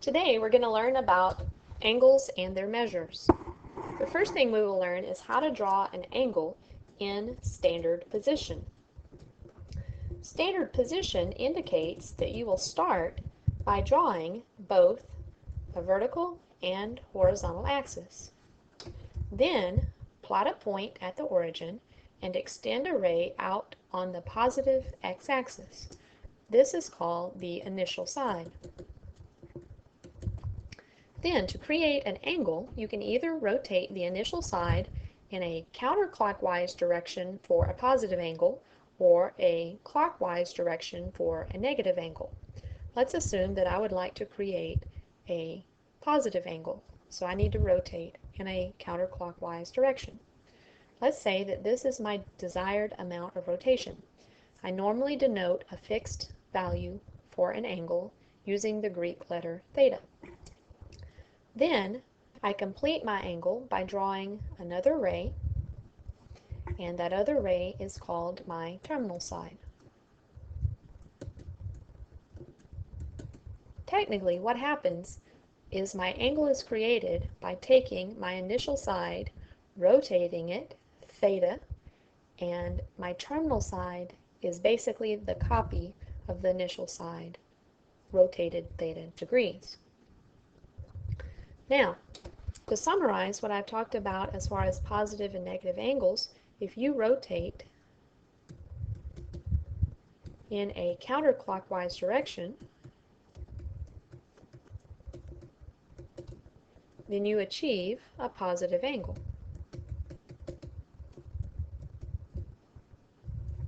Today we're going to learn about angles and their measures. The first thing we will learn is how to draw an angle in standard position. Standard position indicates that you will start by drawing both a vertical and horizontal axis. Then plot a point at the origin and extend a ray out on the positive x-axis. This is called the initial side. Then, to create an angle, you can either rotate the initial side in a counterclockwise direction for a positive angle or a clockwise direction for a negative angle. Let's assume that I would like to create a positive angle, so I need to rotate in a counterclockwise direction. Let's say that this is my desired amount of rotation. I normally denote a fixed value for an angle using the Greek letter theta. Then I complete my angle by drawing another ray, and that other ray is called my terminal side. Technically, what happens is my angle is created by taking my initial side, rotating it, theta, and my terminal side is basically the copy of the initial side, rotated theta degrees. Now, to summarize what I've talked about as far as positive and negative angles, if you rotate in a counterclockwise direction, then you achieve a positive angle.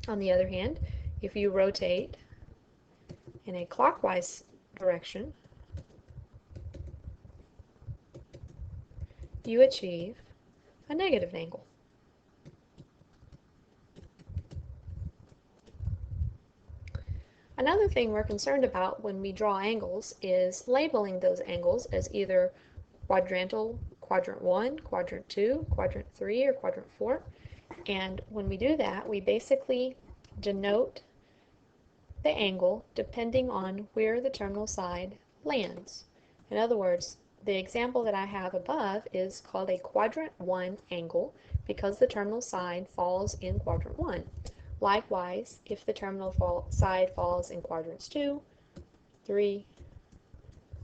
On the other hand, if you rotate in a clockwise direction, you achieve a negative angle. Another thing we're concerned about when we draw angles is labeling those angles as either quadrantal, quadrant 1, quadrant 2, quadrant 3, or quadrant 4. And when we do that, we basically denote the angle depending on where the terminal side lands. In other words, the example that I have above is called a quadrant 1 angle because the terminal side falls in quadrant 1. Likewise, if the terminal side falls in quadrants 2, 3,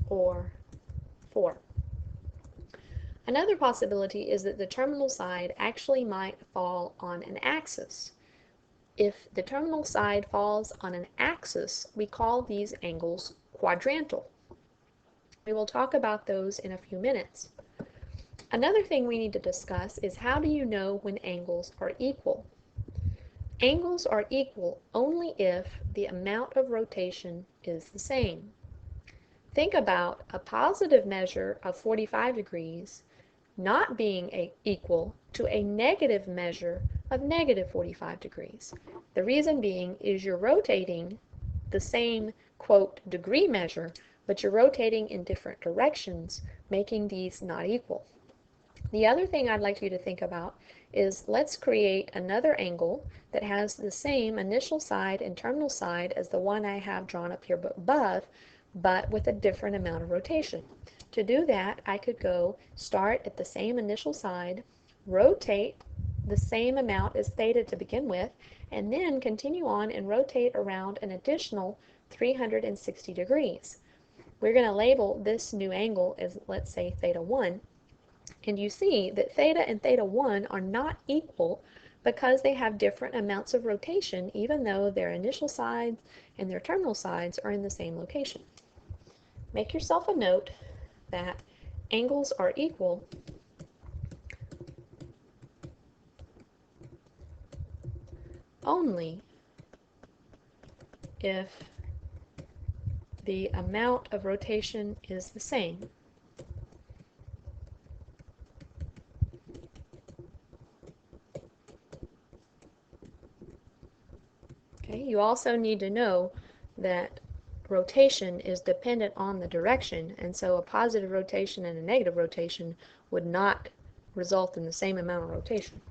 or 4. Another possibility is that the terminal side actually might fall on an axis. If the terminal side falls on an axis, we call these angles quadrantal. We will talk about those in a few minutes. Another thing we need to discuss is how do you know when angles are equal? Angles are equal only if the amount of rotation is the same. Think about a positive measure of 45 degrees not being equal to a negative measure of negative 45 degrees. The reason being is you're rotating the same, quote, degree measure, but you're rotating in different directions, making these not equal. The other thing I'd like you to think about is let's create another angle that has the same initial side and terminal side as the one I have drawn up here above, but with a different amount of rotation. To do that, I could go start at the same initial side, rotate the same amount as theta to begin with, and then continue on and rotate around an additional 360 degrees. We're going to label this new angle as, let's say, theta 1. And you see that theta and theta 1 are not equal because they have different amounts of rotation, even though their initial sides and their terminal sides are in the same location. Make yourself a note that angles are equal only if the amount of rotation is the same. Okay, you also need to know that rotation is dependent on the direction, and so a positive rotation and a negative rotation would not result in the same amount of rotation.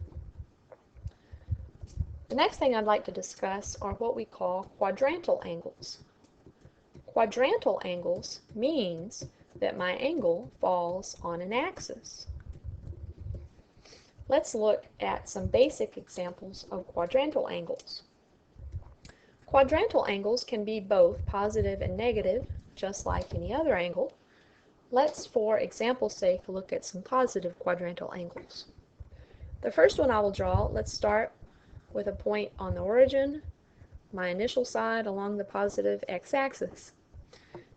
The next thing I'd like to discuss are what we call quadrantal angles. Quadrantal angles means that my angle falls on an axis. Let's look at some basic examples of quadrantal angles. Quadrantal angles can be both positive and negative, just like any other angle. Let's, for example's sake, look at some positive quadrantal angles. The first one I will draw, let's start with a point on the origin, my initial side along the positive x-axis.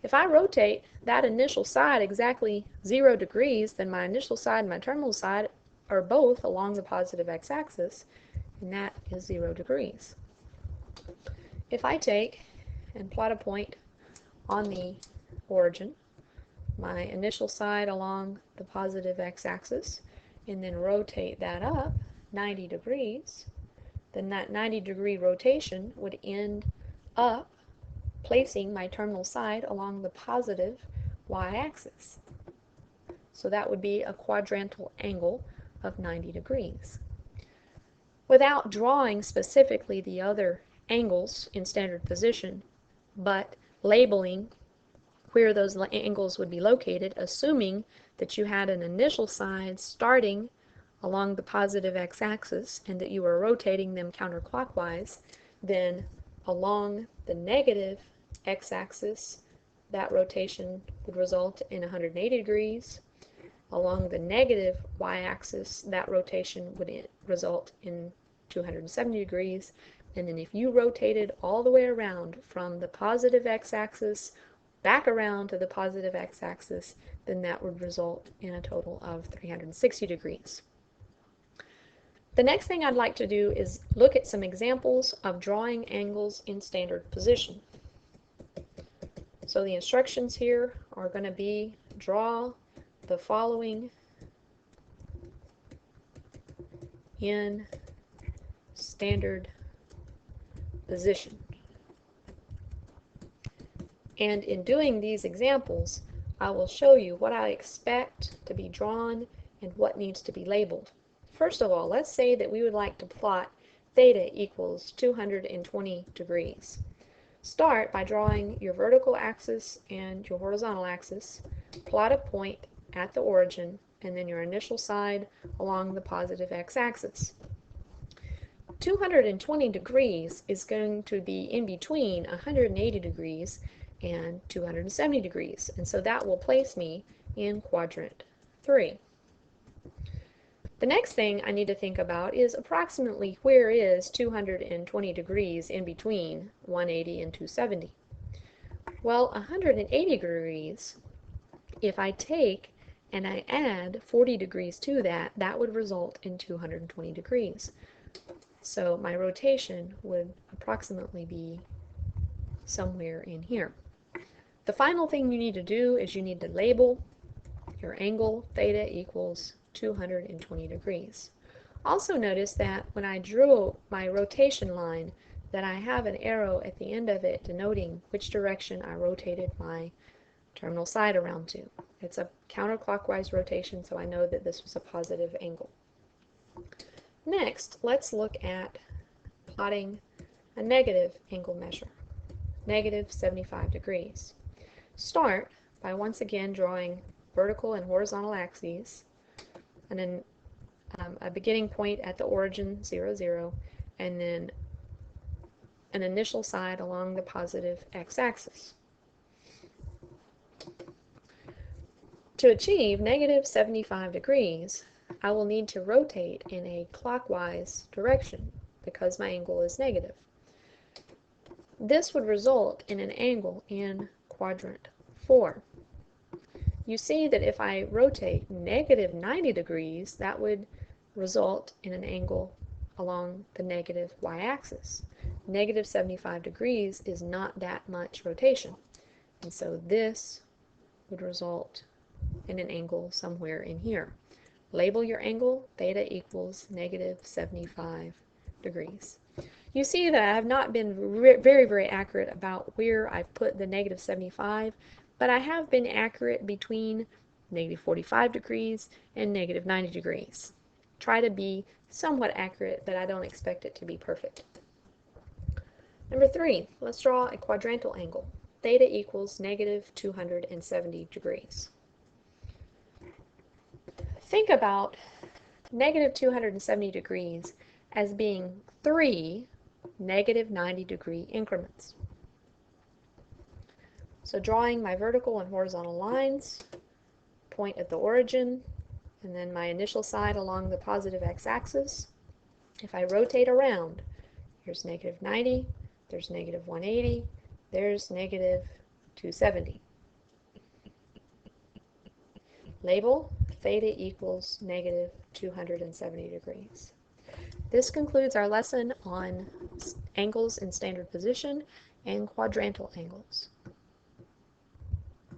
If I rotate that initial side exactly 0 degrees, then my initial side and my terminal side are both along the positive x-axis, and that is 0 degrees. If I take and plot a point on the origin, my initial side along the positive x-axis, and then rotate that up 90 degrees, then that 90-degree rotation would end up placing my terminal side along the positive y-axis. So that would be a quadrantal angle of 90 degrees. Without drawing specifically the other angles in standard position, but labeling where those angles would be located, assuming that you had an initial side starting along the positive x-axis and that you were rotating them counterclockwise, then along the negative x-axis, that rotation would result in 180 degrees. Along the negative y-axis, that rotation would result in 270 degrees. And then if you rotated all the way around from the positive x-axis back around to the positive x-axis, then that would result in a total of 360 degrees. The next thing I'd like to do is look at some examples of drawing angles in standard position. So the instructions here are going to be draw the following in standard position. And in doing these examples, I will show you what I expect to be drawn and what needs to be labeled. First of all, let's say that we would like to plot theta equals 220 degrees. Start by drawing your vertical axis and your horizontal axis, plot a point at the origin, and then your initial side along the positive x-axis. 220 degrees is going to be in between 180 degrees and 270 degrees, and so that will place me in quadrant 3. The next thing I need to think about is approximately where is 220 degrees in between 180 and 270. Well, 180 degrees, if I take and I add 40 degrees to that, that would result in 220 degrees. So my rotation would approximately be somewhere in here. The final thing you need to do is you need to label your angle theta equals 220 degrees. Also notice that when I drew my rotation line, that I have an arrow at the end of it denoting which direction I rotated my terminal side around to. It's a counterclockwise rotation, so I know that this was a positive angle. Next, let's look at plotting a negative angle measure, negative 75 degrees. Start by once again drawing vertical and horizontal axes, and then a beginning point at the origin, 0, 0, and then an initial side along the positive x-axis. To achieve negative 75 degrees, I will need to rotate in a clockwise direction because my angle is negative. This would result in an angle in quadrant 4. You see that if I rotate negative 90 degrees, that would result in an angle along the negative y-axis. Negative 75 degrees is not that much rotation, and so this would result in an angle somewhere in here. Label your angle, theta equals negative 75 degrees. You see that I have not been very, very accurate about where I've put the negative 75, but I have been accurate between negative 45 degrees and negative 90 degrees. Try to be somewhat accurate, but I don't expect it to be perfect. Number 3, let's draw a quadrantal angle. theta equals negative 270 degrees. Think about negative 270 degrees as being 3 negative 90-degree increments. So drawing my vertical and horizontal lines, point at the origin, and then my initial side along the positive x-axis. If I rotate around, here's negative 90, there's negative 180, there's negative 270. Label theta equals negative 270 degrees. This concludes our lesson on angles in standard position and quadrantal angles.